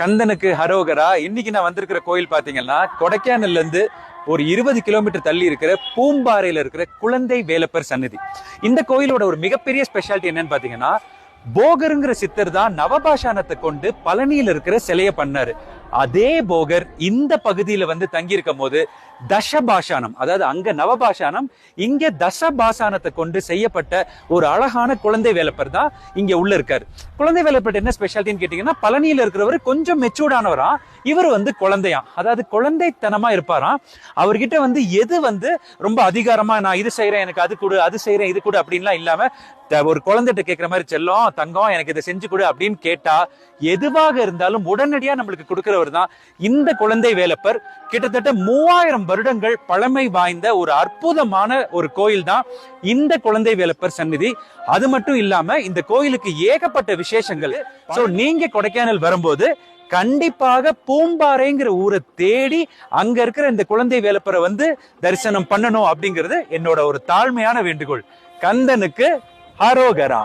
கந்தனுக்கு ஹரோகரா. இன்னைக்கு நான் வந்திருக்கிற கோயில் பாத்தீங்கன்னா கொடைக்கானல்ல இருந்து ஒரு 20 கிலோமீட்டர் தள்ளி இருக்கிற பூம்பாறையில இருக்கிற குழந்தை வேலப்பர் சன்னதி. இந்த கோயிலோட ஒரு மிகப்பெரிய ஸ்பெஷாலிட்டி என்னன்னு பாத்தீங்கன்னா, போகருங்கிற சித்தர் தான் நவபாஷானத்தை கொண்டு பழனியில இருக்கிற சிலைய பண்ணாரு. அதே போகர் இந்த பகுதியில வந்து தங்கி இருக்கும் போது தசபாஷானம், அதாவது அங்க நவபாஷானம், இங்க தசபாஷானத்தை கொண்டு செய்யப்பட்ட ஒரு அழகான குழந்தை வேலப்பர் தான் இங்க உள்ள இருக்காரு. குழந்தை வேலப்பர் என்ன ஸ்பெஷாலிட்டின்னு கேட்டீங்கன்னா, பழனியில இருக்கிறவர் கொஞ்சம் மெச்சூர்டானவரா, இவர் வந்து குழந்தையா, அதாவது குழந்தைத்தனமா இருப்பாராம். அவர்கிட்ட வந்து எது வந்து ரொம்ப அதிகாரமா நான் இது செய்யறேன், எனக்கு அது கொடு, அது செய்யறேன், இது கொடு அப்படின்லாம் இல்லாம ஒரு குழந்தைகிட்ட கேட்கிற மாதிரி, செல்லம் தங்கம் எனக்கு இதை செஞ்சு கொடு அப்படின்னு கேட்டா எதுவாக இருந்தாலும் உடனடியா நம்மளுக்கு கொடுக்கிறவர் தான் இந்த குழந்தை வேலப்பர். கிட்டத்தட்ட 3000 வருடங்கள் பழமை வாய்ந்த ஒரு அற்புதமான ஒரு கோயில் தான் இந்த குழந்தை வேலப்பர் சந்நிதி. அது மட்டும் இல்லாம இந்த கோயிலுக்கு ஏகப்பட்ட விசேஷங்கள். சோ நீங்க கொடைக்கானல் வரும்போது கண்டிப்பாக பூம்பாறைங்கிற ஊரை தேடி அங்க இருக்கிற இந்த குழந்தை வேலப்பரை வந்து தரிசனம் பண்ணணும் அப்படிங்கிறது என்னோட ஒரு தாழ்மையான வேண்டுகோள். கந்தனுக்கு ஹரோகரா.